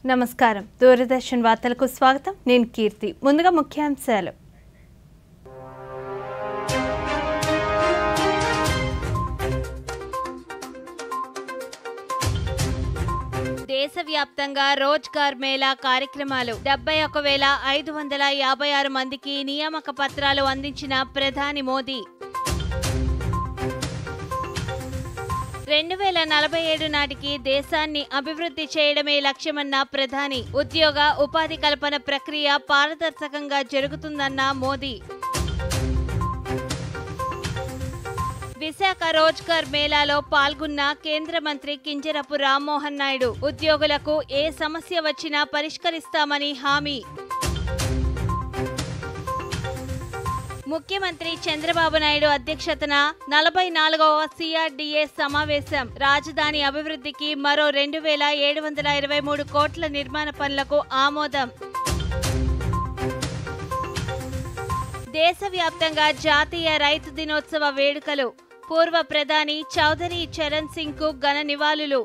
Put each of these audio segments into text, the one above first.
నమస్కారం దూరదర్శన్ వార్తలకు స్వాగతం నేను కీర్తి ముందుగా ముఖ్యాంశాలు దేశవ్యాప్తంగా రోజ్గార్ మేళా కార్యక్రమాలు 71,556 మందికి నియామక పత్రాలు అందించిన ప్రధాని మోదీ 2047 నాటికి దేశాన్ని అభివృద్ధి చేయడమే లక్ష్యమన్న ప్రధాని ఉద్యోగ ఉపాధి కల్పన ప్రక్రియ పారదర్శకంగా జరుగుతుందన్న మోదీ విశాఖ రోజ్గార్ మేళాలో పాల్గొన్న కేంద్ర మంత్రి కింజరపు రామ్మోహన్ నాయుడు ఉద్యోగులకు ఏ సమస్య వచ్చినా పరిష్కరిస్తామని హామీ ముఖ్యమంత్రి చంద్రబాబు నాయుడు అధ్యక్షతన 44వ CRDA సమావేశం రాజధాని అభివృద్ధికి మరో 2,723 కోట్ల నిర్మాణ పనులకు ఆమోదం దేశవ్యాప్తంగా జాతీయ రైతు దినోత్సవ వేడుకలు పూర్వ ప్రధాని చౌదరి చరణ్ సింగ్ కు ఘన నివాళులు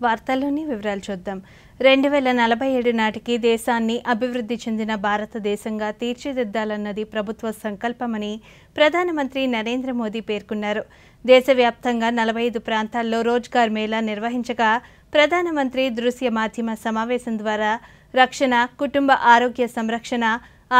వార్తల్లోని వివరాలు చూద్దాం 2047 నాటికి దేశాన్ని అభివృద్ధి చెందిన భారతదేశంగా తీర్చిదిద్దాలన్నది ప్రభుత్వ సంకల్పమని ప్రధానమంత్రి నరేంద్ర మోదీ పేర్కొన్నారు. దేశవ్యాప్తంగా 45 ప్రాంతాల్లో రోజ్గార్ మేళా నిర్వహించగా ప్రధానమంత్రి దృశ్య మాధ్యమ సమావేశం ద్వారా రక్షణ, కుటుంబ ఆరోగ్య సంరక్షణ,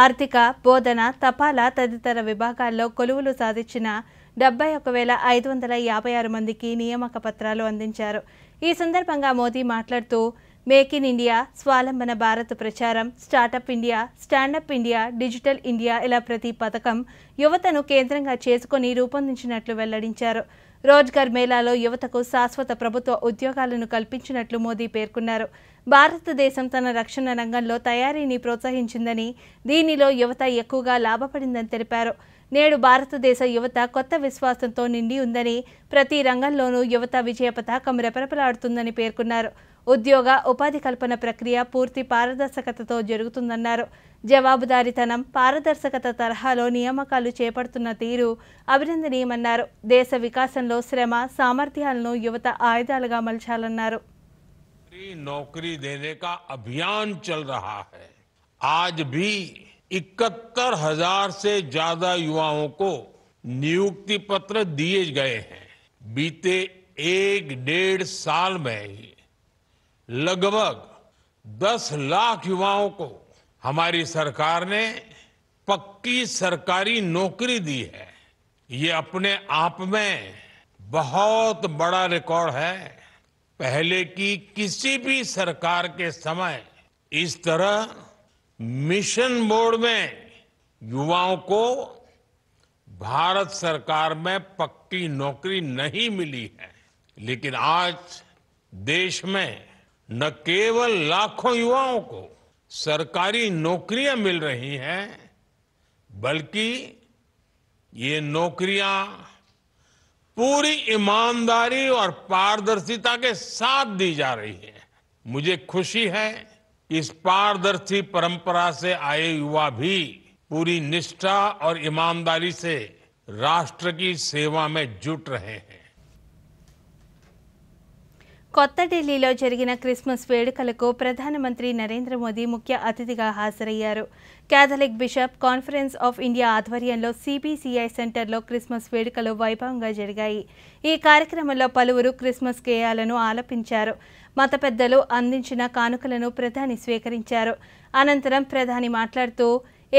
ఆర్థిక, బోధన, తపాలా తదితర విభాగాల్లో కొలువులు సాధించిన 71,556 మందికి నియామక పత్రాలు అందించారు. ఈ సందర్భంగా మోదీ మాట్లాడుతూ మేక్ ఇన్ ఇండియా, స్వావలంబన భారత్ ప్రచారం, startup India, standup India, digital India ఇలా ప్రతి పథకం యువతను కేంద్రంగా చేసుకుని రూపొందించినట్లు వెల్లడించారు. రోజ్గార్ మేళాలో యువతకు శాశ్వత ప్రభుత్వ ఉద్యోగాలను కల్పించినట్లు మోదీ పేర్కొన్నారు. భారతదేశం తన రక్షణ రంగంలో తయారీని ప్రోత్సహించిందని, దీనిలో యువత ఎక్కువగా లాభపడిందని తెలిపారు. నేడు భారతదేశ యువత కొత్త విశ్వాసంతో నిండి ఉందని, ప్రతి రంగంలోనూ యువత విజయ పతాకం రెపరెపలాడుతుందని పేర్కొన్నారు. ఉద్యోగ ఉపాధి కల్పన ప్రక్రియ పూర్తి పారదర్శకతతో జరుగుతుందన్నారు. జవాబుదారీతనం, పారదర్శకత తరహాలో నియామకాలు చేపడుతున్న తీరు అభినందనీయమన్నారు. దేశ వికాసంలో శ్రమ, సామర్థ్యాలను యువత ఆయుధాలుగా మలచాలన్నారు. नौकरी देने का अभियान चल रहा है. आज भी 71,000 से ज्यादा युवाओं को नियुक्ति पत्र दिए गए हैं. बीते 1-1.5 साल में ही लगभग 10 लाख युवाओं को हमारी सरकार ने पक्की सरकारी नौकरी दी है. ये अपने आप में बहुत बड़ा रिकॉर्ड है. पहले की किसी भी सरकार के समय इस तरह मिशन मोड में युवाओं को भारत सरकार में पक्की नौकरी नहीं मिली है. लेकिन आज देश में न केवल लाखों युवाओं को सरकारी नौकरियां मिल रही हैं, बल्कि ये नौकरियां पूरी ईमानदारी और पारदर्शिता के साथ दी जा रही है. मुझे खुशी है कि इस पारदर्शी परंपरा से आए युवा भी पूरी निष्ठा और ईमानदारी से राष्ट्र की सेवा में जुट रहे हैं. కొత్త ఢిల్లీలో జరిగిన క్రిస్మస్ వేడుకలకు ప్రధానమంత్రి నరేంద్ర మోదీ ముఖ్య అతిథిగా హాజరయ్యారు. Catholic bishop conference of India ఆధ్వర్యంలో CBCI సెంటర్లో క్రిస్మస్ వేడుకలు వైభవంగా జరిగాయి. ఈ కార్యక్రమంలో పలువురు క్రిస్మస్ గేయాలను ఆలపించారు. మత పెద్దలు అందించిన కానుకలను ప్రధాని స్వీకరించారు. అనంతరం ప్రధాని మాట్లాడుతూ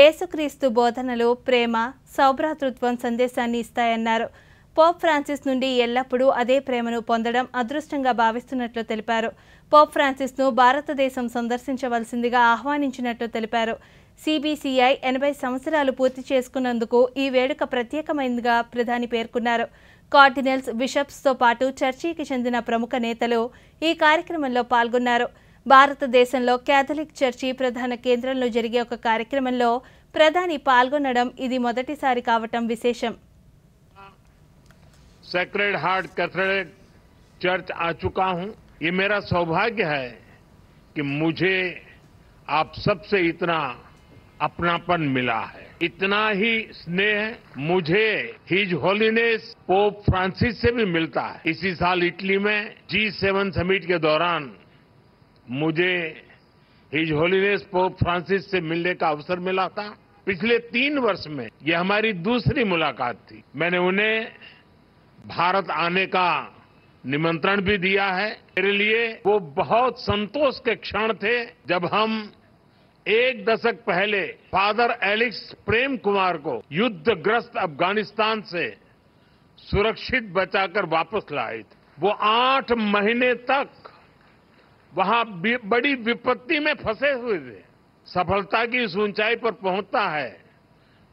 యేసుక్రీస్తు బోధనలు ప్రేమ, సౌభ్రాతృత్వం సందేశాన్ని ఇస్తాయన్నారు. పోప్ ఫ్రాన్సిస్ నుండి ఎల్లప్పుడూ అదే ప్రేమను పొందడం అదృష్టంగా భావిస్తున్నట్లు తెలిపారు. పోప్ ఫ్రాన్సిస్ను భారతదేశం సందర్శించవలసిందిగా ఆహ్వానించినట్లు తెలిపారు. CBCI 80 సంవత్సరాలు పూర్తి చేసుకున్నందుకు ఈ వేడుక ప్రత్యేకమైనదిగా ప్రధాని పేర్కొన్నారు. కార్డినల్స్, బిషప్స్తో పాటు చర్చికి చెందిన ప్రముఖ నేతలు ఈ కార్యక్రమంలో పాల్గొన్నారు. భారతదేశంలో క్యాథలిక్ చర్చి ప్రధాన కేంద్రంలో జరిగే ఒక కార్యక్రమంలో ప్రధాని పాల్గొనడం ఇది మొదటిసారి కావటం విశేషం. सेक्रेड हार्ट कैथोलिक चर्च आ चुका हूं. ये मेरा सौभाग्य है कि मुझे आप सबसे इतना अपनापन मिला है. इतना ही स्नेह मुझे हिज होलीनेस पोप फ्रांसिस से भी मिलता है। इसी साल इटली में G7 समिट के दौरान मुझे हिज होलीनेस पोप फ्रांसिस से मिलने का अवसर मिला था। पिछले 3 वर्ष में यह हमारी दूसरी मुलाकात थी। मैंने उन्हें भारत आने का निमंत्रण भी दिया है। मेरे लिए वो बहुत संतोष के क्षण थे जब हम 1 दशक पहले फादर एलेक्स प्रेम कुमार को युद्धग्रस्त अफगानिस्तान से सुरक्षित बचाकर वापस लाए थे। वो 8 महीने तक वहां बड़ी विपत्ति में फंसे हुए थे। सफलता की इस ऊंचाई पर पहुंचता है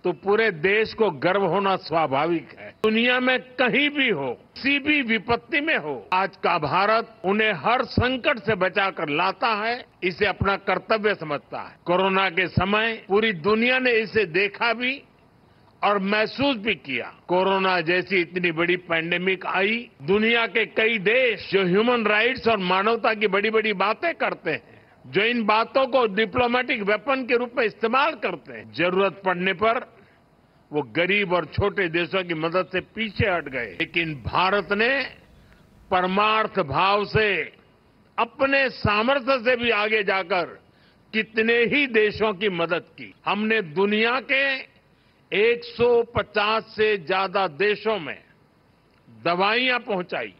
तो पूरे देश को गर्व होना स्वाभाविक है। दुनिया में कहीं भी हो, किसी भी विपत्ति में हो, आज का भारत उन्हें हर संकट से बचाकर लाता है, इसे अपना कर्तव्य समझता है। कोरोना के समय पूरी दुनिया ने इसे देखा भी और महसूस भी किया। कोरोना जैसी इतनी बड़ी पैंडेमिक आई, दुनिया के कई देश जो ह्यूमन राइट्स और मानवता की बड़ी बड़ी बातें करते हैं, जो इन बातों को डिप्लोमेटिक वेपन के रूप में इस्तेमाल करते हैं, जरूरत पड़ने पर वो गरीब और छोटे देशों की मदद से पीछे हट गए। लेकिन भारत ने परमार्थ भाव से, अपने सामर्थ्य से भी आगे जाकर कितने ही देशों की मदद की। हमने दुनिया के 150 से ज्यादा देशों में दवाइयां पहुंचाई,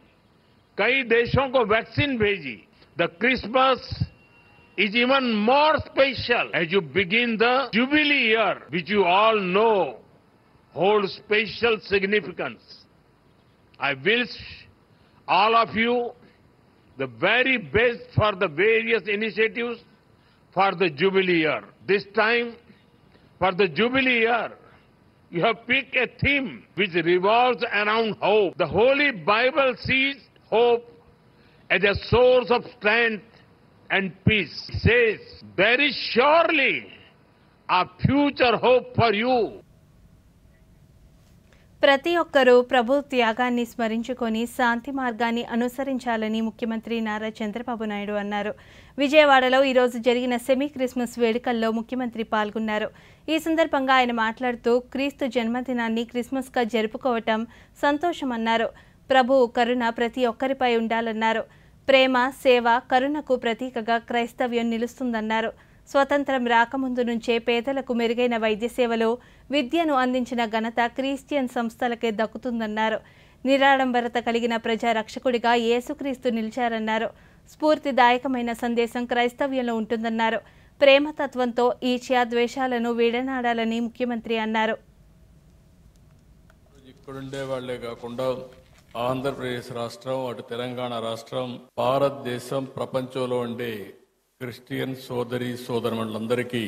कई देशों को वैक्सीन भेजी। The Christmas is even more special as you begin the Jubilee year, which you all know holds special significance. I wish all of you the very best for the various initiatives for the Jubilee year. This time, for the Jubilee year, you have picked a theme which revolves around hope. The Holy Bible sees hope as a source of strength and peace. It says, there is surely a future hope for you. ప్రతి ఒక్కరూ ప్రభు త్యాగాన్ని స్మరించుకొని శాంతి మార్గాన్ని అనుసరించాలని ముఖ్యమంత్రి నారా చంద్రబాబు నాయుడు అన్నారు. విజయవాడలో ఈరోజు జరిగిన సెమీ క్రిస్మస్ వేడుకల్లో ముఖ్యమంత్రి పాల్గొన్నారు. ఈ సందర్భంగా ఆయన మాట్లాడుతూ క్రీస్తు జన్మదినాన్ని క్రిస్మస్గా జరుపుకోవటం సంతోషమన్నారు. ప్రభు కరుణ ప్రతి ఒక్కరిపై ఉండాలన్నారు. ప్రేమ, సేవ, కరుణకు ప్రతీకగా క్రైస్తవ్యం నిలుస్తుందన్నారు. స్వతంత్రం రాకముందు నుంచే పేదలకు మెరుగైన వైద్య సేవలు, విద్యను అందించిన ఘనత క్రిస్టియన్ సంస్థలకే దక్కుతుందన్నారు. నిరాడంబరత కలిగిన ప్రజా రక్షకుడిగా యేసుక్రీస్తు నిలిచారన్నారు. స్ఫూర్తిదాయకమైన సందేశం క్రైస్తవ్యంలో ఉంటుందన్నారు. ప్రేమతత్వంతో ఈర్ష్య, ద్వేషాలను వీడనాడాలని ముఖ్యమంత్రి అన్నారు. ఆంధ్రప్రదేశ్ రాష్ట్రం, అటు తెలంగాణ రాష్ట్రం, భారతదేశం, ప్రపంచంలో ఉండే క్రిస్టియన్ సోదరి సోదరులందరికీ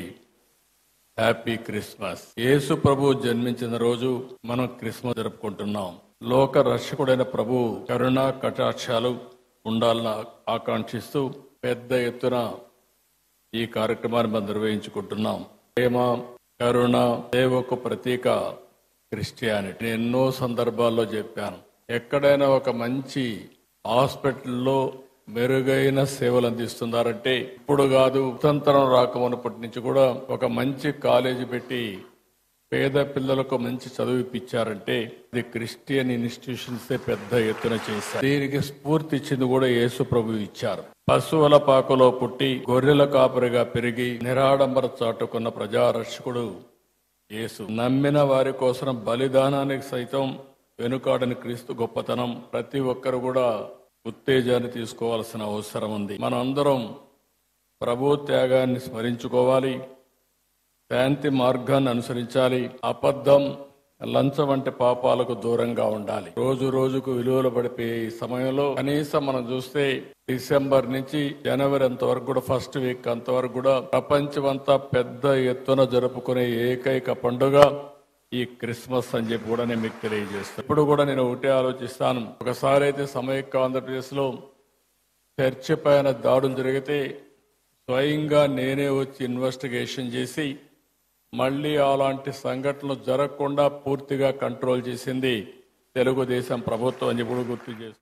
హ్యాపీ క్రిస్మస్. యేసు ప్రభు జన్మించిన రోజు మనం క్రిస్మస్ జరుపుకుంటున్నాం. లోక రక్షకుడైన ప్రభు కరుణ కటాక్షాలు ఉండాలని ఆకాంక్షిస్తూ పెద్ద ఎత్తున ఈ కార్యక్రమాన్ని మనం నిర్వహించుకుంటున్నాం. ప్రేమ, కరుణ, సేవకు ప్రతీక క్రిస్టియానిటీ. ఎన్నో సందర్భాల్లో చెప్పాను, ఎక్కడైనా ఒక మంచి హాస్పిటల్లో మెరుగైన సేవలు అందిస్తున్నారంటే ఇప్పుడు కాదు, స్వతంత్రం రాకమునప్పటి నుంచి కూడా ఒక మంచి కాలేజీ పెట్టి పేద పిల్లలకు మంచి చదువు ఇప్పించారంటే ఇది క్రిస్టియన్ ఇన్స్టిట్యూషన్స్ పెద్ద ఎత్తున చేశారు. దీనికి స్ఫూర్తి ఇచ్చింది కూడా యేసు ప్రభు ఇచ్చారు. పశువుల పాకలో పుట్టి గొర్రెల కాపరిగా పెరిగి నిరాడంబర చాటుకున్న ప్రజారక్షకుడు యేసు. నమ్మిన వారి కోసం బలిదానానికి సైతం వెనుకాడని క్రీస్తు గొప్పతనం ప్రతి ఒక్కరు కూడా ఉత్తేజాన్ని తీసుకోవాల్సిన అవసరం ఉంది. మనం అందరం ప్రభు త్యాగాన్ని స్మరించుకోవాలి, శాంతి మార్గాన్ని అనుసరించాలి, అబద్ధం, లంచం వంటి పాపాలకు దూరంగా ఉండాలి. రోజు రోజుకు విలువలు పడిపోయే ఈ సమయంలో కనీసం మనం చూస్తే డిసెంబర్ నుంచి జనవరి అంతవరకు కూడా, ఫస్ట్ వీక్ అంతవరకు కూడా ప్రపంచమంతా పెద్ద ఎత్తున జరుపుకునే ఏకైక పండుగ ఈ క్రిస్మస్ అని చెప్పి కూడా నేను మీకు తెలియజేస్తాను. ఇప్పుడు కూడా నేను ఒకటే ఆలోచిస్తాను, ఒకసారి అయితే సమైక్య ఆంధ్రప్రదేశ్ లో చర్చి పైన దాడులు జరిగితే స్వయంగా నేనే వచ్చి ఇన్వెస్టిగేషన్ చేసి మళ్లీ అలాంటి సంఘటనలు జరగకుండా పూర్తిగా కంట్రోల్ చేసింది తెలుగుదేశం ప్రభుత్వం అని చెప్పి గుర్తు చేస్తాను.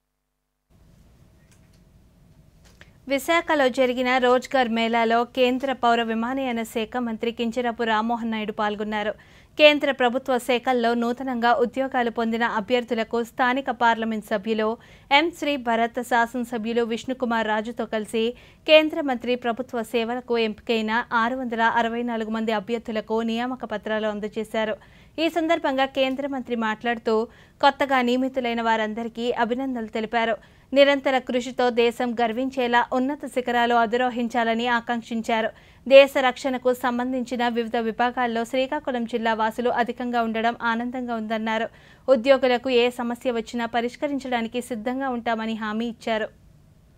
విశాఖలో జరిగిన రోజ్గార్ మేళాలో కేంద్ర పౌర విమానయాన శాఖ మంత్రి కింజరాపు రామ్మోహన్ నాయుడు పాల్గొన్నారు. కేంద్ర ప్రభుత్వ శాఖల్లో నూతనంగా ఉద్యోగాలు పొందిన అభ్యర్థులకు స్థానిక పార్లమెంట్ సభ్యులు ఎం శ్రీ భరత్, శాసనసభ్యులు విష్ణుకుమార్ రాజుతో కలిసి కేంద్ర మంత్రి ప్రభుత్వ సేవలకు ఎంపికైన 664 మంది అభ్యర్థులకు నియామక పత్రాలు అందజేశారు. ఈ సందర్భంగా కేంద్ర మంత్రి మాట్లాడుతూ కొత్తగా నియమితులైన వారందరికీ అభినందనలు తెలిపారు. నిరంతర కృషితో దేశం గర్వించేలా ఉన్నత శిఖరాలు అధిరోహించాలని ఆకాంక్షించారు. దేశ రక్షణకు సంబంధించిన వివిధ విభాగాల్లో శ్రీకాకుళం జిల్లా వాసులు అధికంగా ఉండడం ఆనందంగా ఉందన్నారు. ఉద్యోగులకు ఏ సమస్య వచ్చినా పరిష్కరించడానికి సిద్ధంగా ఉంటామని హామీ ఇచ్చారు.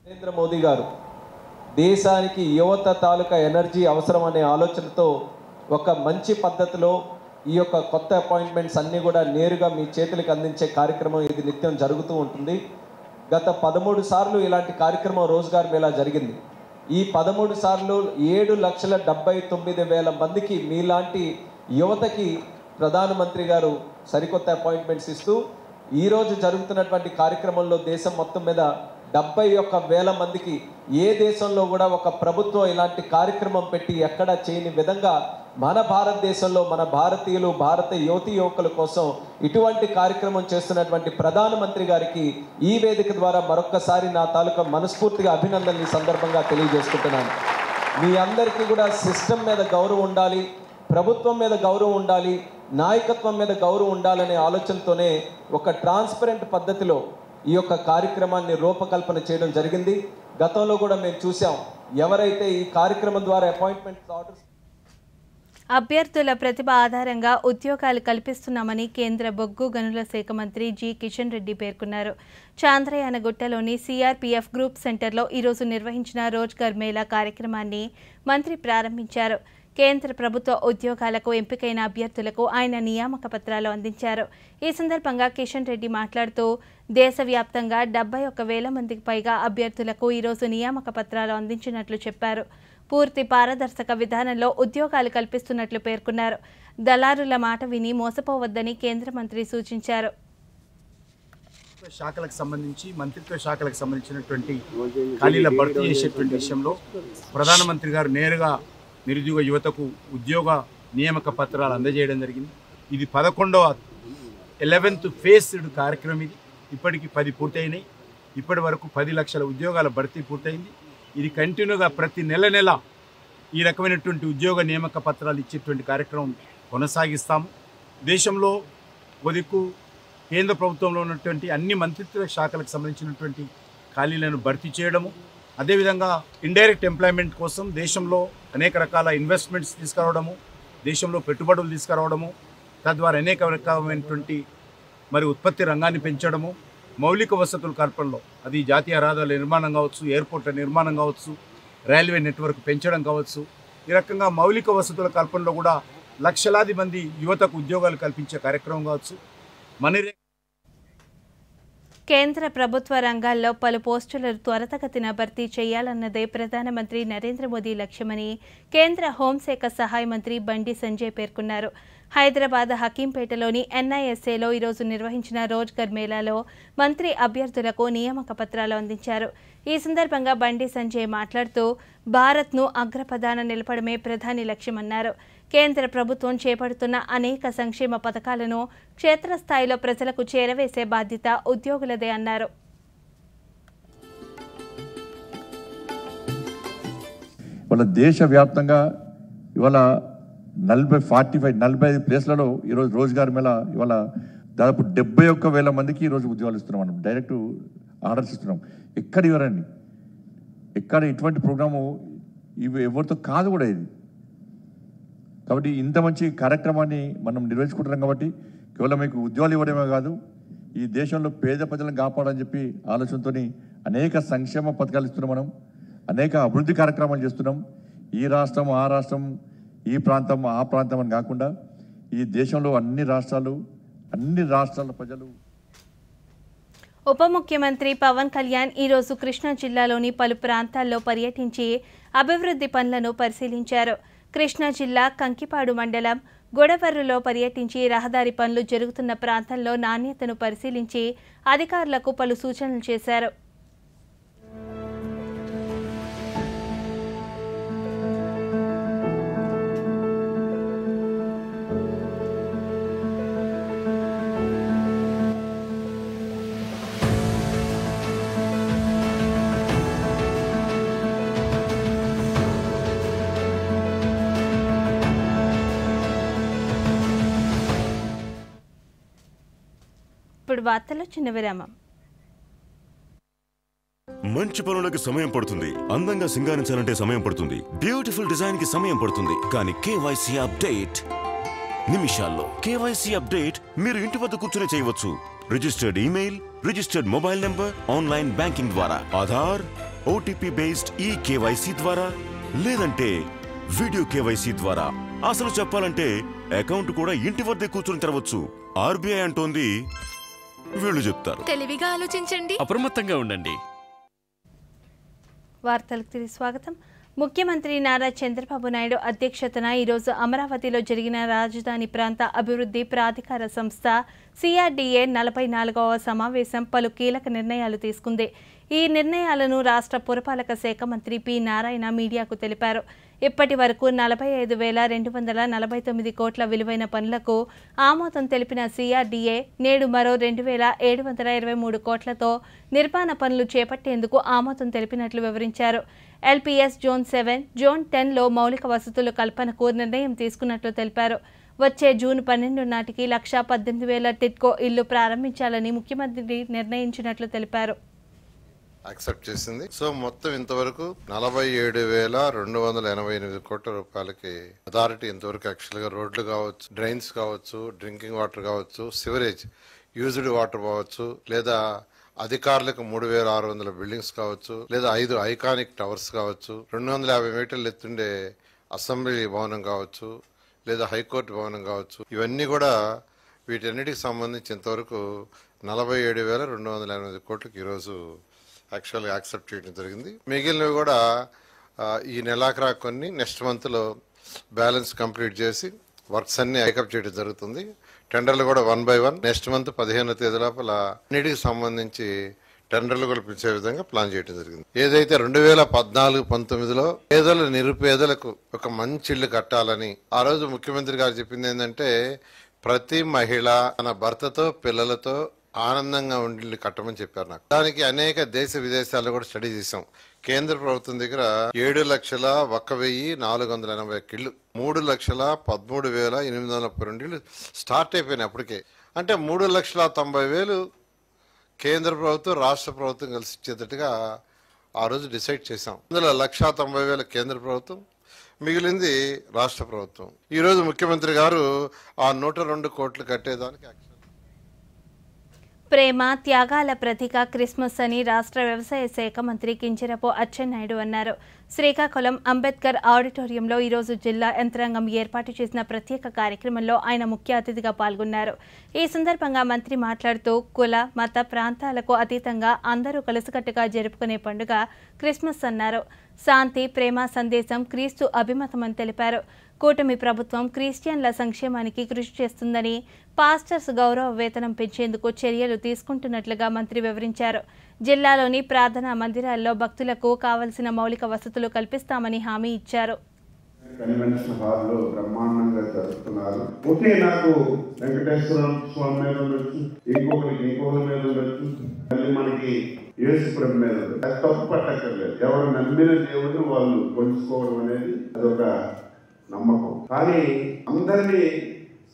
నరేంద్ర మోదీ గారు దేశానికి యువత తాలూకా ఎనర్జీ అవసరం అనే ఆలోచనతో ఒక మంచి పద్ధతిలో ఈ యొక్క కొత్త అపాయింట్మెంట్స్ అన్నీ కూడా నేరుగా మీ చేతులకు అందించే కార్యక్రమం ఇది నిత్యం జరుగుతూ ఉంటుంది. గత 13 సార్లు ఇలాంటి కార్యక్రమం రోజ్గార్ మేళా జరిగింది. ఈ 13 సార్లు 7,79,000 మందికి మీలాంటి యువతకి ప్రధానమంత్రి గారు సరికొత్త అపాయింట్మెంట్స్ ఇస్తూ ఈరోజు జరుగుతున్నటువంటి కార్యక్రమంలో దేశం మొత్తం మీద 71,000 మందికి ఏ దేశంలో కూడా ఒక ప్రభుత్వం ఇలాంటి కార్యక్రమం పెట్టి ఎక్కడా చేయని విధంగా మన భారతదేశంలో మన భారతీయులు, భారత యువతీ యువకుల కోసం ఇటువంటి కార్యక్రమం చేస్తున్నటువంటి ప్రధానమంత్రి గారికి ఈ వేదిక ద్వారా మరొక్కసారి నా తాలూకా మనస్ఫూర్తిగా అభినందనలు ఈ సందర్భంగా తెలియజేసుకుంటున్నాను. మీ అందరికీ కూడా సిస్టమ్ మీద గౌరవం ఉండాలి, ప్రభుత్వం మీద గౌరవం ఉండాలి, నాయకత్వం మీద గౌరవం ఉండాలనే ఆలోచనతోనే ఒక ట్రాన్స్పరెంట్ పద్ధతిలో ఈ యొక్క కార్యక్రమాన్ని రూపకల్పన చేయడం జరిగింది. గతంలో కూడా మేము చూసాం, ఎవరైతే ఈ కార్యక్రమం ద్వారా అపాయింట్మెంట్ ఆర్డర్స్ అభ్యర్థుల ప్రతిభ ఆధారంగా ఉద్యోగాలు కల్పిస్తున్నామని కేంద్ర బొగ్గు గనుల శాఖ మంత్రి జి కిషన్ రెడ్డి పేర్కొన్నారు. చాంద్రయానగుట్టలోని సిఆర్పీఎఫ్ గ్రూప్ సెంటర్లో ఈరోజు నిర్వహించిన రోజ్గార్ మేళా కార్యక్రమాన్ని మంత్రి ప్రారంభించారు. కేంద్ర ప్రభుత్వ ఉద్యోగాలకు ఎంపికైన అభ్యర్థులకు ఆయన నియామక పత్రాలు అందించారు. ఈ సందర్భంగా కిషన్ రెడ్డి మాట్లాడుతూ దేశవ్యాప్తంగా 71,000 మందికి పైగా అభ్యర్థులకు ఈరోజు నియామక పత్రాలు అందించినట్లు చెప్పారు. పూర్తి పారదర్శక విధానంలో ఉద్యోగాలు కల్పిస్తున్నట్లు పేర్కొన్నారు. దళారుల మాట విని మోసపోవద్దని కేంద్ర మంత్రి సూచించారు. శాఖలకు సంబంధించి మంత్రిత్వ శాఖలకు సంబంధించినటువంటి ఖాళీల భర్తీ చేసేటువంటి విషయంలో ప్రధానమంత్రి గారు నేరుగా నిరుద్యోగ యువతకు ఉద్యోగ నియామక పత్రాలు అందజేయడం జరిగింది. ఇది 11th ఫేజ్డ్ కార్యక్రమం. ఇది ఇప్పటికి 10 పూర్తయినాయి. ఇప్పటి వరకు 10 లక్షల ఉద్యోగాల భర్తీ పూర్తయింది. ఇది కంటిన్యూగా ప్రతి నెల ఈ రకమైనటువంటి ఉద్యోగ నియామక పత్రాలు ఇచ్చేటువంటి కార్యక్రమం కొనసాగిస్తాము. దేశంలో ఒదిక్కు కేంద్ర ప్రభుత్వంలో ఉన్నటువంటి అన్ని మంత్రిత్వ శాఖలకు సంబంధించినటువంటి ఖాళీలను భర్తీ చేయడము, అదేవిధంగా ఇండైరెక్ట్ ఎంప్లాయ్మెంట్ కోసం దేశంలో అనేక రకాల ఇన్వెస్ట్మెంట్స్ తీసుకురావడము, దేశంలో పెట్టుబడులు తీసుకురావడము, తద్వారా అనేక రకమైనటువంటి ఉత్పత్తి రంగాన్ని పెంచడము, మౌలిక వసతుల కల్పనలో అది జాతీయ రహదారుల నిర్మాణం కావచ్చు, ఎయిర్పోర్ట్ల నిర్మాణం కావచ్చు, రైల్వే నెట్వర్క్ పెంచడం కావచ్చు, ఈ రకంగా మౌలిక వసతుల కల్పనలో కూడా లక్షలాది మంది యువతకు ఉద్యోగాలు కల్పించే కార్యక్రమం కావచ్చు. కేంద్ర ప్రభుత్వ రంగాల్లో పలు పోస్టులను త్వరితగతిన భర్తీ చేయాలన్నదే ప్రధానమంత్రి నరేంద్ర మోదీ లక్ష్యమని కేంద్ర హోంశాఖ సహాయ మంత్రి బండి సంజయ్ పేర్కొన్నారు. హైదరాబాద్ హకీంపేటలోని ఎన్ఐఎస్ఏలో ఈరోజు నిర్వహించిన రోజ్గార్ మేళాలో మంత్రి అభ్యర్థులకు నియామక పత్రాలు అందించారు. ఈ సందర్భంగా బండి సంజయ్ మాట్లాడుతూ భారత్ను అగ్రపథాన నిలపడమే ప్రధాని లక్ష్యమన్నారు. కేంద్ర ప్రభుత్వం చేపడుతున్న అనేక సంక్షేమ పథకాలను క్షేత్రస్థాయిలో ప్రజలకు చేరవేసే బాధ్యత ఉద్యోగులదే అన్నారు. ఇవాళ దేశవ్యాప్తంగా ఇవాళ 45 ప్లేస్లలో ఈరోజు రోజ్గార్ మేళా ఇవాళ దాదాపు 71,000 మందికి ఈరోజు ఉద్యోగాలు ఇస్తున్నాం. మనం డైరెక్ట్ ఆర్డర్స్ ఇస్తున్నాం. ఎక్కడ ఇవ్వరండి, ఎక్కడ ఇటువంటి ప్రోగ్రాము ఇవి ఎవరితో కాదు కూడా ఇది. కాబట్టి ఇంత మంచి కార్యక్రమాన్ని మనం నిర్వహించుకుంటున్నాం. కాబట్టి కేవలం మీకు ఉద్యోగాలు ఇవ్వడమే కాదు, ఈ దేశంలో పేద ప్రజలను కాపాడని చెప్పి ఆలోచనతో అనేక సంక్షేమ పథకాలు ఇస్తున్నాం. మనం అనేక అభివృద్ధి కార్యక్రమాలు చేస్తున్నాం. ఈ రాష్ట్రం ఆ రాష్ట్రం, ఈ ప్రాంతం ఆ ప్రాంతం అని కాకుండా ఈ దేశంలో అన్ని రాష్ట్రాల ప్రజలు. ఉప ముఖ్యమంత్రి పవన్ కళ్యాణ్ ఈరోజు కృష్ణా జిల్లాలోని పలు ప్రాంతాల్లో పర్యటించి అభివృద్ధి పనులను పరిశీలించారు. కృష్ణా జిల్లా కంకిపాడు మండలం గొడవర్రులో పర్యటించి రహదారి పనులు జరుగుతున్న ప్రాంతంలో నాణ్యతను పరిశీలించి అధికారులకు పలు సూచనలు చేశారు. ఇప్పుడు వార్తల్లో చిన్న విరామం. మంచి పనులకు సమయం పడుతుంది, అందంగా సింగారించాలంటే సమయం పడుతుంది, బ్యూటిఫుల్ డిజైన్ కి సమయం పడుతుంది. కానీ కేవైసీ అప్డేట్ నిమిషాల్లో. కేవైసీ అప్డేట్ మీరు ఇంటి వద్ద కూర్చుని చేయవచ్చు. Registered email, registered mobile number, online banking ద్వారా, ఆధార్, ఓటీపీ బేస్డ్ ఈ కేవైసీ ద్వారా, లేదంటే వీడియో కేవైసీ ద్వారా. అసలు చెప్పాలంటే అకౌంట్ కూడా ఇంటి వద్దే కూర్చుని తెరవచ్చు. ఆర్బీఐ అంటోంది, వీళ్ళు చెప్తారు. తెలివిగా ఆలోచించండి, అప్రమత్తంగా ఉండండి. వార్తలకు తిరిగి స్వాగతం. ముఖ్యమంత్రి నారా చంద్రబాబు నాయుడు అధ్యక్షతన ఈరోజు అమరావతిలో జరిగిన రాజధాని ప్రాంత అభివృద్ధి ప్రాధికార సంస్థ సిఆర్డీఏ 44వ సమావేశం పలు కీలక నిర్ణయాలు తీసుకుంది. ఈ నిర్ణయాలను రాష్ట్ర పురపాలక శాఖ మంత్రి పి నారాయణ మీడియాకు తెలిపారు. ఇప్పటి వరకు 45,249 కోట్ల విలువైన పనులకు ఆమోదం తెలిపిన సిఆర్డీఏ నేడు మరో 2,723 కోట్లతో నిర్మాణ పనులు చేపట్టేందుకు ఆమోదం తెలిపినట్లు వివరించారు. ఎల్పీఎస్ జోన్ 7, జోన్ 10లో మౌలిక వసతుల కల్పనకు నిర్ణయం తీసుకున్నట్లు తెలిపారు. వచ్చే జూన్ 12 నాటికి 1,18,000 టిడ్కో ఇళ్లు ప్రారంభించాలని ముఖ్యమంత్రి నిర్ణయించినట్లు తెలిపారు. యాక్సెప్ట్ చేసింది. సో మొత్తం ఇంతవరకు 47,288 కోట్ల రూపాయలకి అథారిటీ ఇంతవరకు యాక్చువల్గా రోడ్లు కావచ్చు, డ్రైన్స్ కావచ్చు, డ్రింకింగ్ వాటర్ కావచ్చు, సివరేజ్ యూజ్డ్ వాటర్ కావచ్చు, లేదా అధికారులకు 3,600 బిల్డింగ్స్ కావచ్చు, లేదా 5 ఐకానిక్ టవర్స్ కావచ్చు, 250 మీటర్లు ఎత్తుండే అసెంబ్లీ భవనం కావచ్చు, లేదా హైకోర్టు భవనం కావచ్చు, ఇవన్నీ కూడా వీటన్నిటికి సంబంధించి ఇంతవరకు 47,288 కోట్లకి ఈరోజు యాక్చువల్గా యాక్సెప్ట్ చేయడం జరిగింది. మిగిలినవి కూడా ఈ నెలాఖరా కొన్ని నెక్స్ట్ మంత్లో బ్యాలెన్స్ కంప్లీట్ చేసి వర్క్స్ అన్ని ఐకప్ చేయడం జరుగుతుంది. టెండర్లు కూడా 1 by 1 నెక్స్ట్ మంత్ 15వ తేదీ లోపల అన్నిటికి సంబంధించి టెండర్లు కూడా పిలిచే విధంగా ప్లాన్ చేయడం జరిగింది. ఏదైతే 2014-19లో పేదలు నిరుపేదలకు ఒక మంచి ఇల్లు కట్టాలని ఆ రోజు ముఖ్యమంత్రి గారు చెప్పింది ఏంటంటే, ప్రతి మహిళ తన భర్తతో పిల్లలతో ఆనందంగా ఉండి కట్టమని చెప్పారు నాకు. దానికి అనేక దేశ విదేశాల్లో కూడా స్టడీ చేశాం. కేంద్ర ప్రభుత్వం దగ్గర 7,01,480 ఇళ్ళు, 3,13,832 ఇళ్ళు స్టార్ట్ అయిపోయినాయి అప్పటికే. అంటే 3,90,000 కేంద్ర ప్రభుత్వం రాష్ట్ర ప్రభుత్వం కలిసి ఇచ్చేటట్టుగా ఆ రోజు డిసైడ్ చేశాం. అందులో 1,90,000 కేంద్ర ప్రభుత్వం, మిగిలింది రాష్ట్ర ప్రభుత్వం. ఈరోజు ముఖ్యమంత్రి గారు ఆ 102 కోట్లు కట్టేదానికి ప్రేమ త్యాగాల ప్రతీక క్రిస్మస్ అని రాష్ట్ర వ్యవసాయ శాఖ మంత్రి కింజరాపు అచ్చెన్నాయుడు అన్నారు. శ్రీకాకుళం అంబేద్కర్ ఆడిటోరియంలో ఈరోజు జిల్లా యంత్రాంగం ఏర్పాటు చేసిన ప్రత్యేక కార్యక్రమంలో ఆయన ముఖ్య అతిథిగా పాల్గొన్నారు. ఈ సందర్భంగా మంత్రి మాట్లాడుతూ కుల మత ప్రాంతాలకు అతీతంగా అందరూ కలిసికట్టుగా జరుపుకునే పండుగ క్రిస్మస్ అన్నారు. శాంతి ప్రేమ సందేశం క్రీస్తు అభిమతమని తెలిపారు. కూటమి ప్రభుత్వం క్రిస్టియన్ల సంక్షేమానికి కృషి చేస్తుందని, పాస్టర్స్ గౌరవ వేతనం పెంచేందుకు చర్యలు తీసుకుంటున్నట్లుగా మంత్రి వివరించారు. జిల్లాలోని ప్రార్థనా మందిరాల్లో భక్తులకు కావలసిన మౌలిక వసతులు కల్పిస్తామని హామీ ఇచ్చారు. కన్వెన్షన్ హాల్లో బ్రహ్మాండంగా జరుపుతున్నారు. ఓకే, నాకు వెంకటేశ్వర స్వామి మీద ఉండొచ్చు, ఇంకొకరికి మీద ఉండొచ్చు, మళ్ళీ మనకి యేసు ప్రభు మీద ఉండొచ్చు. తప్పు పట్టక్కర్లేదు. ఎవరు నమ్మిన దేవుడిని వాళ్ళు కొలుసుకోవడం అనేది అదొక నమ్మకం. కానీ అందరినీ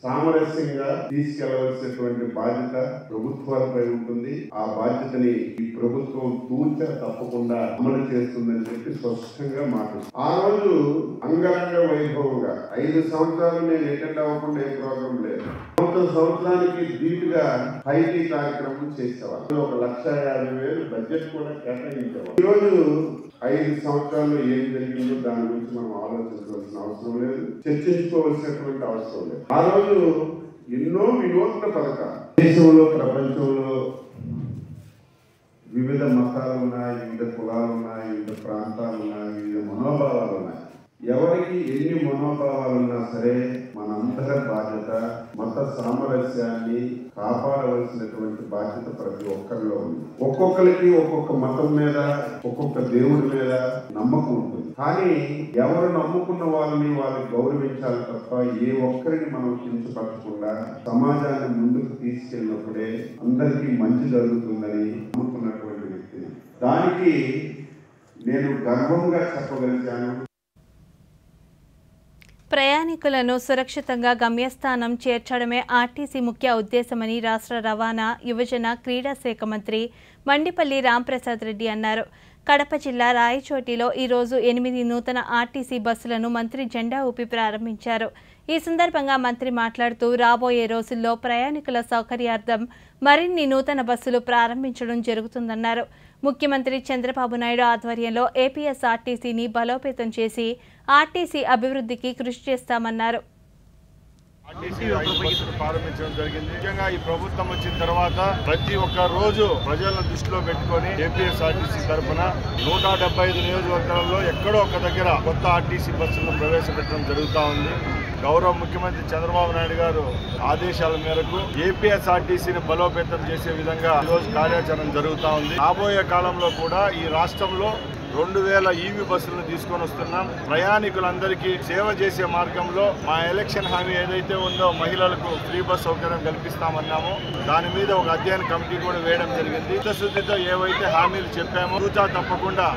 సామరస్యంగా తీసుకెళ్లవలసినటువంటి బాధ్యత ప్రభుత్వాలపై ఉంటుంది. ఆ బాధ్యతని ఈ ప్రభుత్వం తూచా తప్పకుండా అమలు చేస్తుందని చెప్పి స్పష్టంగా మాట్లాడు. ఆ రోజు అంగరంగ వైభవంగా 5 సంవత్సరాలు నేను అటెండ్ అవ్వకుండా ఏ ప్రోగ్రాం లేదు. సంవత్సరానికి దీటుగా హైటీ కార్యక్రమం చేసేవాళ్ళు. 1,50,000 బడ్జెట్ కూడా కేటాయించేవాళ్ళు. ఈ రోజు 5 సంవత్సరాల్లో ఏం జరిగిందో దాని గురించి మనం ఆలోచించవలసిన అవసరం లేదు, చర్చించుకోవాల్సినటువంటి అవసరం లేదు. ఆ రోజు ఎన్నో వినూత్న పథకాలు దేశంలో ప్రపంచంలో వివిధ మతాలు ఉన్నాయి, వివిధ కులాలు ఉన్నాయి, వివిధ ప్రాంతాలు ఉన్నాయి, వివిధ మనోభావాలు ఉన్నాయి. ఎవరికి ఎన్ని మనోభావాలున్నా సరే మనందరి బాధ్యత మత సామరస్యాన్ని కాపాడవలసినటువంటి బాధ్యత ప్రతి ఒక్కరిలో ఉంది. ఒక్కొక్కరికి ఒక్కొక్క మతం మీద ఒక్కొక్క దేవుడి మీద నమ్మకం ఉంటుంది. కానీ ఎవరు నమ్ముకున్న వాళ్ళని వాళ్ళని గౌరవించాలి తప్ప ఏ ఒక్కరిని మనం కించపరచకుండా సమాజాన్ని ముందుకు తీసుకెళ్ళినప్పుడే అందరికీ మంచి జరుగుతుందని నమ్ముతున్నటువంటి వ్యక్తి. దానికి నేను గర్వంగా చెప్పగలిగాను. ప్రయాణికులను సురక్షితంగా గమ్యస్థానం చేర్చడమే ఆర్టీసీ ముఖ్య ఉద్దేశమని రాష్ట్ర రవాణా, యువజన, క్రీడా శాఖ మంత్రి మండిపల్లి రాంప్రసాద్ రెడ్డి అన్నారు. కడప జిల్లా రాయచోటిలో ఈరోజు 8 నూతన ఆర్టీసీ బస్సులను మంత్రి జెండా ఊపి ప్రారంభించారు. ఈ సందర్భంగా మంత్రి మాట్లాడుతూ రాబోయే రోజుల్లో ప్రయాణికుల సౌకర్యార్థం మరిన్ని నూతన బస్సులు ప్రారంభించడం జరుగుతుందన్నారు. ముఖ్యమంత్రి చంద్రబాబు నాయుడు ఆధ్వర్యంలో ఏపీఎస్ఆర్టీసీని బలోపేతం చేసి ఆర్టీసీ అభివృద్ధికి కృషి చేస్తామన్నారు. ఆర్టీసీ 5 బస్సులు ప్రారంభించడం జరిగింది. ముఖ్యంగా ఈ ప్రభుత్వం వచ్చిన తర్వాత ప్రతి ఒక్క రోజు ప్రజలను దృష్టిలో పెట్టుకొని ఏపీఎస్ఆర్టీసీ తరఫున 175 నియోజకవర్గాలలో ఎక్కడో ఒక దగ్గర కొత్త ఆర్టీసీ బస్సులను ప్రవేశపెట్టడం జరుగుతూ ఉంది. గౌరవ ముఖ్యమంత్రి చంద్రబాబు నాయుడు గారు ఆదేశాల మేరకు ఏపీఎస్ఆర్టీసీని బలోపేతం చేసే విధంగా ఈరోజు కార్యాచరణ జరుగుతూ ఉంది. రాబోయే కాలంలో కూడా ఈ రాష్ట్రంలో 2000 ఈవీ బస్సులను తీసుకొని వస్తున్నాం. ప్రయాణికులందరికీ సేవ చేసే మార్గంలో మా ఎలక్షన్ హామీ ఏదైతే ఉందో మహిళలకు ఫ్రీ బస్ సౌకర్యం కల్పిస్తామన్నామో దాని మీద ఒక అధ్యయన కమిటీ కూడా వేయడం జరిగింది. చిత్తశుద్ధితో ఏవైతే హామీలు చెప్పామో తూచా తప్పకుండా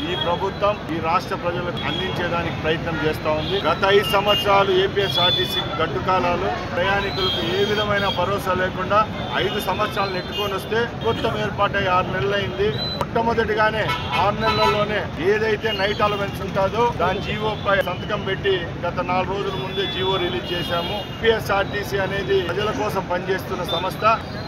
ఈ ప్రభుత్వం ఈ రాష్ట్ర ప్రజలకు అందించేదానికి ప్రయత్నం చేస్తూ ఉంది. గత 5 సంవత్సరాలు ఏపీఎస్ఆర్టీసీ గడ్డుకాలాలు ప్రయాణికులకు ఏ విధమైన భరోసా లేకుండా 5 సంవత్సరాలు నెట్టుకొని వస్తే కొత్త ఏర్పాటై 6 నెలలైంది. మొట్టమొదటిగానే 6 నెలల్లోనే ఏదైతే నైట్ అలవెన్స్ ఉంటుందో దాని జీవోపై సంతకం పెట్టి గత 4 రోజుల ముందే జీవో రిలీజ్ చేశాము. ఏపీఎస్ఆర్టీసీ అనేది ప్రజల కోసం పనిచేస్తున్న సంస్థ.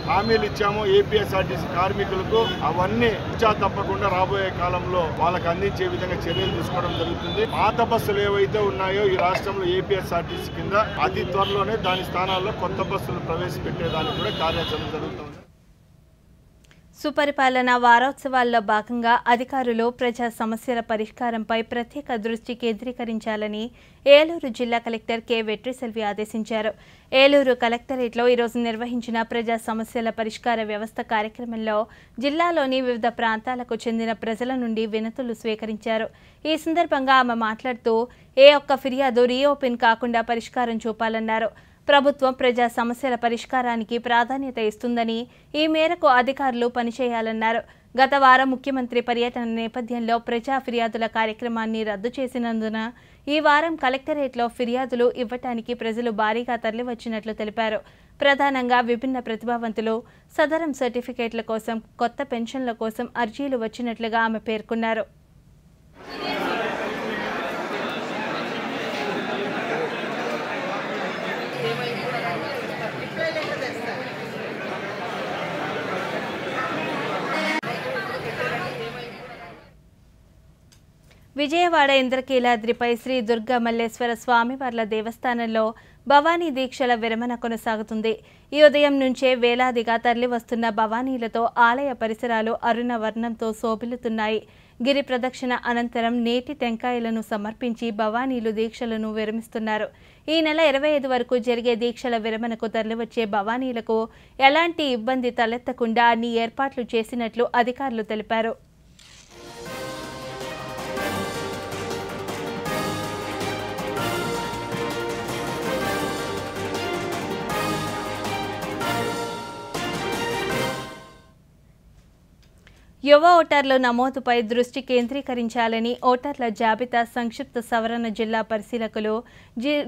హామీలు ఇచ్చాము ఏపీఎస్ఆర్టీసీ కార్మికులకు. అవన్నీ ఇచ్చా తప్పకుండా రాబోయే కాలంలో వాళ్ళకు అందించే విధంగా చర్యలు తీసుకోవడం జరుగుతుంది. పాత బస్సులు ఏవైతే ఉన్నాయో ఈ రాష్ట్రంలో ఏపీఎస్ఆర్టీసీ కింద అతి త్వరలోనే దాని స్థానాల్లో కొత్త బస్సులు ప్రవేశపెట్టేదానికి కూడా కార్యాచరణ జరుగుతుంది. సుపరిపాలన వారోత్సవాల్లో భాగంగా అధికారులు ప్రజా సమస్యల పరిష్కారంపై ప్రత్యేక దృష్టి కేంద్రీకరించాలని ఏలూరు జిల్లా కలెక్టర్ కె వెట్రిసెల్వి ఆదేశించారు. ఏలూరు కలెక్టరేట్లో ఈరోజు నిర్వహించిన ప్రజా సమస్యల పరిష్కార వ్యవస్థ కార్యక్రమంలో జిల్లాలోని వివిధ ప్రాంతాలకు చెందిన ప్రజల నుండి వినతులు స్వీకరించారు. ఈ సందర్భంగా ఆమె మాట్లాడుతూ ఏ ఒక్క ఫిర్యాదు రీఓపెన్ కాకుండా పరిష్కారం చూపాలన్నారు. ప్రభుత్వం ప్రజా సమస్యల పరిష్కారానికి ప్రాధాన్యత ఇస్తుందని, ఈ మేరకు అధికారులు పనిచేయాలన్నారు. గత వారం ముఖ్యమంత్రి పర్యటన నేపథ్యంలో ప్రజా ఫిర్యాదుల కార్యక్రమాన్ని రద్దు చేసినందున ఈ వారం కలెక్టరేట్లో ఫిర్యాదులు ఇవ్వటానికి ప్రజలు భారీగా తరలివచ్చినట్లు తెలిపారు. ప్రధానంగా విభిన్న ప్రతిభావంతులు సదరం సర్టిఫికేట్ల కోసం, కొత్త పెన్షన్ల కోసం అర్జీలు వచ్చినట్లుగా ఆమె పేర్కొన్నారు. విజయవాడ ఇంద్రకీలాద్రిపై శ్రీ దుర్గా మల్లేశ్వర స్వామివార్ల దేవస్థానంలో భవానీ దీక్షల విరమణ కొనసాగుతుంది. ఈ ఉదయం నుంచే వేలాదిగా తరలివస్తున్న భవానీలతో ఆలయ పరిసరాలు అరుణ వర్ణంతో శోభిల్లుతున్నాయి. గిరి ప్రదక్షిణ అనంతరం నేటి టెంకాయలను సమర్పించి భవానీలు దీక్షలను విరమిస్తున్నారు. ఈ నెల 25 వరకు జరిగే దీక్షల విరమణకు తరలివచ్చే భవానీలకు ఎలాంటి ఇబ్బంది తలెత్తకుండా అన్ని ఏర్పాట్లు చేసినట్లు అధికారులు తెలిపారు. యువ ఓటర్ల నమోదుపై దృష్టి కేంద్రీకరించాలని ఓటర్ల జాబితా సంక్షిప్త సవరణ జిల్లా పరిశీలకులు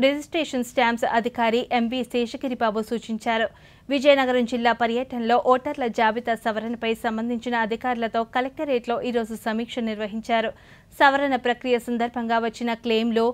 రిజిస్ట్రేషన్ స్టాంప్స్ అధికారి ఎంవి శేషగిరిబాబు సూచించారు. విజయనగరం జిల్లా పర్యటనలో ఓటర్ల జాబితా సవరణపై సంబంధించిన అధికారులతో కలెక్టరేట్లో ఈరోజు సమీక్ష నిర్వహించారు. సవరణ ప్రక్రియ సందర్భంగా వచ్చిన క్లెయిమ్లు,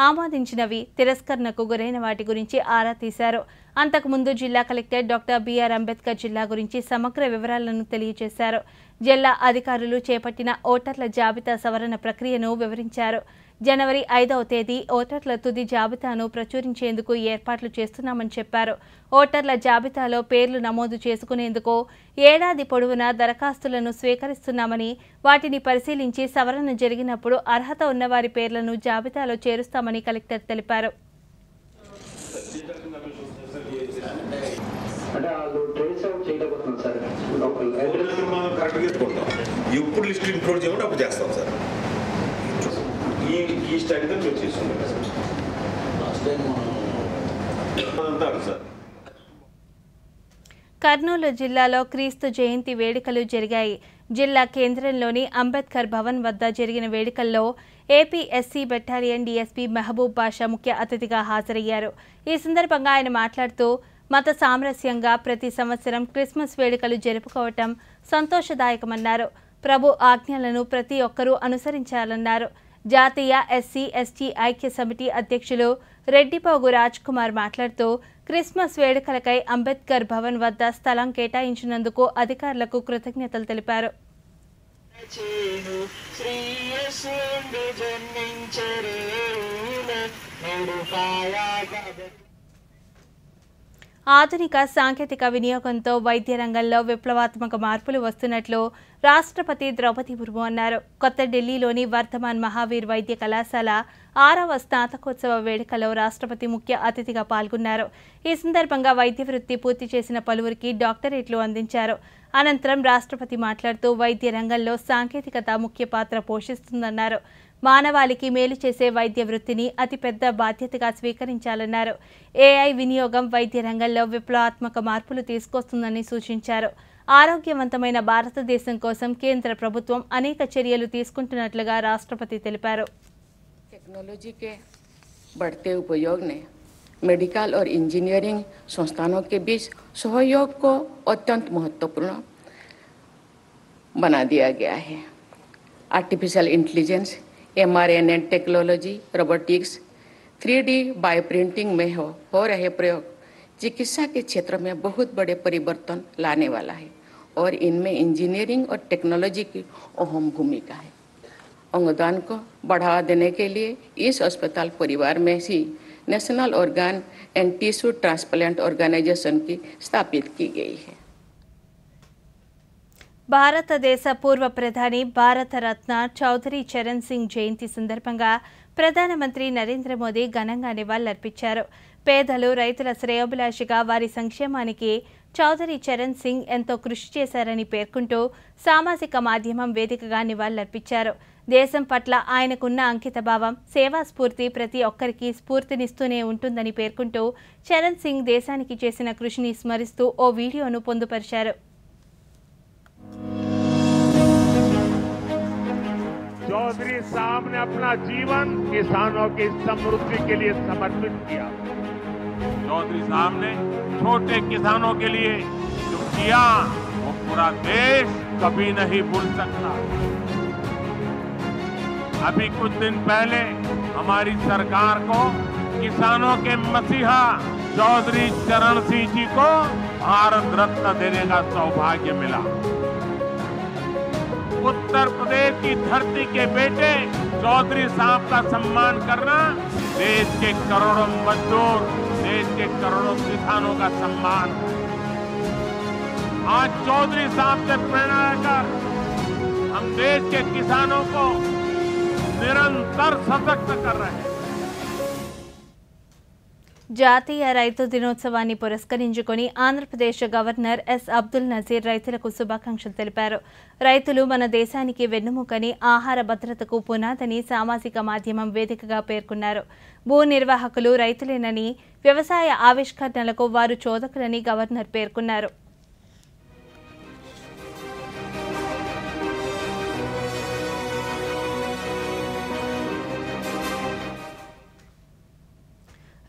ఆమోదించినవి, తిరస్కరణకు గురైన వాటి గురించి ఆరా తీశారు. అంతకుముందు జిల్లా కలెక్టర్ డాక్టర్ బిఆర్ అంబేద్కర్ జిల్లా గురించి సమగ్ర వివరాలను తెలియజేశారు. జిల్లా అధికారులు చేపట్టిన ఓటర్ల జాబితా సవరణ ప్రక్రియను వివరించారు. జనవరి 5వ తేదీ ఓటర్ల తుది జాబితాను ప్రచురించేందుకు ఏర్పాట్లు చేస్తున్నామని చెప్పారు. ఓటర్ల జాబితాలో పేర్లు నమోదు చేసుకునేందుకు ఏడాది పొడవునా దరఖాస్తులను స్వీకరిస్తున్నామని, వాటిని పరిశీలించి సవరణ జరిగినప్పుడు అర్హత ఉన్నవారి పేర్లను జాబితాలో చేరుస్తామని కలెక్టర్ తెలిపారు. ఎప్పుడు లిస్ట్ ఇంక్లూడ్ చేయమంటే అప్పుడు చేస్తాం సార్. ఈ స్టైల్ చేసుకుంటాం సార్. కర్నూలు జిల్లాలో క్రీస్తు జయంతి వేడుకలు జరిగాయి. జిల్లా కేంద్రంలోని అంబేద్కర్ భవన్ వద్ద జరిగిన వేడుకల్లో AP SC battalion DSP Mahaboob Basha ముఖ్య అతిథిగా హాజరయ్యారు. ఈ సందర్భంగా ఆయన మాట్లాడుతూ మత సామరస్యంగా ప్రతి సంవత్సరం క్రిస్మస్ వేడుకలు జరుపుకోవటం సంతోషదాయకమన్నారు. ప్రభు ఆజ్ఞలను ప్రతి ఒక్కరూ అనుసరించాలన్నారు. జాతీయ ఎస్సీ ఎస్టీ ఐక్య సమితి అధ్యక్షులు రెడ్డిపోగు రాజ్ కుమార్ మాట్లాడుతూ క్రిస్మస్ వేడుకలకై అంబేద్కర్ భవన్ వద్ద స్థలం కేటాయించినందుకు అధికారులకు కృతజ్ఞతలు తెలిపారు. ఆధునిక సాంకేతిక వినియోగంతో వైద్య రంగంలో విప్లవాత్మక మార్పులు వస్తున్నట్లు రాష్ట్రపతి ద్రౌపది ముర్ము అన్నారు. కొత్త ఢిల్లీలోని వర్ధమాన్ మహావీర్ వైద్య కళాశాల 6వ స్నాతకోత్సవ వేడుకలో రాష్ట్రపతి ముఖ్య అతిథిగా పాల్గొన్నారు. ఈ సందర్భంగా వైద్య వృత్తి పూర్తి చేసిన పలువురికి డాక్టరేట్లు అందించారు. అనంతరం రాష్ట్రపతి మాట్లాడుతూ వైద్య రంగంలో సాంకేతికత ముఖ్య పాత్ర పోషిస్తుందన్నారు. మానవాళికి మేలు చేసే వైద్య వృత్తిని అతిపెద్ద బాధ్యతగా స్వీకరించాలన్నారు. ఏఐ వినియోగం వైద్య రంగంలో విప్లవాత్మక మార్పులు తీసుకొస్తుందని సూచించారు. ఆరోగ్యవంతమైన భారతదేశం కోసం కేంద్ర ప్రభుత్వం అనేక చర్యలు తీసుకుంటున్నట్లుగా రాష్ట్రపతి తెలిపారు. टेक्नोलॉजी के बढ़ते उपयोग ने मेडिकल और इंजीनियरिंग संस्थानों के बीच सहयोग को अत्यंत महत्वपूर्ण बना दिया गया है. Artificial intelligence, mRNA technology, robotics, 3D bioprinting में हो रहे प्रयोग चिकित्सा के क्षेत्र में बहुत बड़े परिवर्तन लाने वाला है और इनमें इंजीनियरिंग और टेक्नोलॉजी की अहम भूमिका है. अंगदान को बढ़ावा देने के लिए इस अस्पताल परिवार में ही national organ and tissue transplant organisation की स्थापित की गई है. భారతదేశ పూర్వ ప్రధాని భారతరత్న చౌదరి చరణ్ సింగ్ జయంతి సందర్భంగా ప్రధానమంత్రి నరేంద్ర మోదీ ఘనంగా నివాళులర్పించారు. పేదలు, రైతుల శ్రేయోభిలాషిగా వారి సంక్షేమానికి చౌదరి చరణ్ సింగ్ ఎంతో కృషి చేశారని పేర్కొంటూ సామాజిక మాధ్యమం వేదికగా నివాళులర్పించారు. దేశం పట్ల ఆయనకున్న అంకితభావం, సేవా స్ఫూర్తి ప్రతి ఒక్కరికి స్ఫూర్తినిస్తూనే ఉంటుందని పేర్కొంటూ చరణ్ సింగ్ దేశానికి చేసిన కృషిని స్మరిస్తూ ఓ వీడియోను పొందుపరిచారు. चौधरी साहब ने अपना जीवन किसानों की समृद्धि के लिए समर्पित किया. चौधरी साहब ने छोटे किसानों के लिए जो किया वो पूरा देश कभी नहीं भूल सकता. अभी कुछ दिन पहले हमारी सरकार को किसानों के मसीहा चौधरी चरण सिंह जी को भारत रत्न देने का सौभाग्य मिला. उत्तर प्रदेश की धरती के बेटे चौधरी साहब का सम्मान करना देश के करोड़ों मजदूर, देश के करोड़ों किसानों का सम्मान. आज चौधरी साहब से प्रेरणा लेकर हम देश के किसानों को निरंतर सशक्त कर रहे हैं. జాతీయ రైతు దినోత్సవాన్ని పురస్కరించుకొని ఆంధ్రప్రదేశ్ గవర్నర్ ఎస్ అబ్దుల్ నజీర్ రైతులకు శుభాకాంక్షలు తెలిపారు. రైతులు మన దేశానికి వెన్నుముకని, ఆహార భద్రతకు పునాదని సామాజిక మాధ్యమం వేదికగా పేర్కొన్నారు. భూ నిర్వాహకులు రైతులేనని, వ్యవసాయ ఆవిష్కరణలకు వారు చోదకులని గవర్నర్ పేర్కొన్నారు.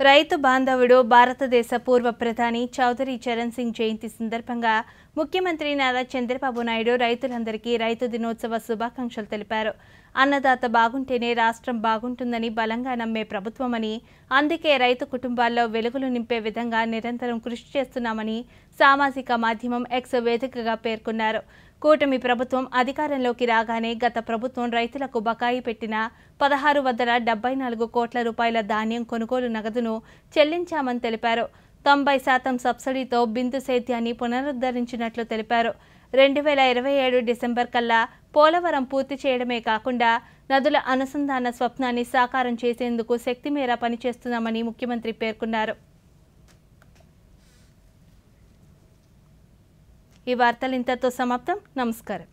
రైతు బాంధవుడు భారతదేశ పూర్వ ప్రధాని చౌదరి చరణ్ సింగ్ జయంతి సందర్భంగా ముఖ్యమంత్రి నారా చంద్రబాబు నాయుడు రైతులందరికీ రైతు దినోత్సవ శుభాకాంక్షలు తెలిపారు. అన్నదాత బాగుంటేనే రాష్ట్రం బాగుంటుందని బలంగా నమ్మే ప్రభుత్వమని, అందుకే రైతు కుటుంబాల్లో వెలుగులు నింపే విధంగా నిరంతరం కృషి చేస్తున్నామని సామాజిక మాధ్యమం ఎక్స్ వేదికగా పేర్కొన్నారు. కూటమి ప్రభుత్వం అధికారంలోకి రాగానే గత ప్రభుత్వం రైతులకు బకాయి పెట్టిన 1674 కోట్ల రూపాయల ధాన్యం కొనుగోలు నగదును చెల్లించామని తెలిపారు. 90% సబ్సిడీతో బిందు సేద్యాన్ని పునరుద్ధరించినట్లు తెలిపారు. 2027 డిసెంబర్ కల్లా పోలవరం పూర్తి చేయడమే కాకుండా నదుల అనుసంధాన స్వప్నాన్ని సాకారం చేసేందుకు శక్తి మేర పనిచేస్తున్నామని ముఖ్యమంత్రి పేర్కొన్నారు. ఈ వార్తలు ఇంతతో సమాప్తం. నమస్కారం.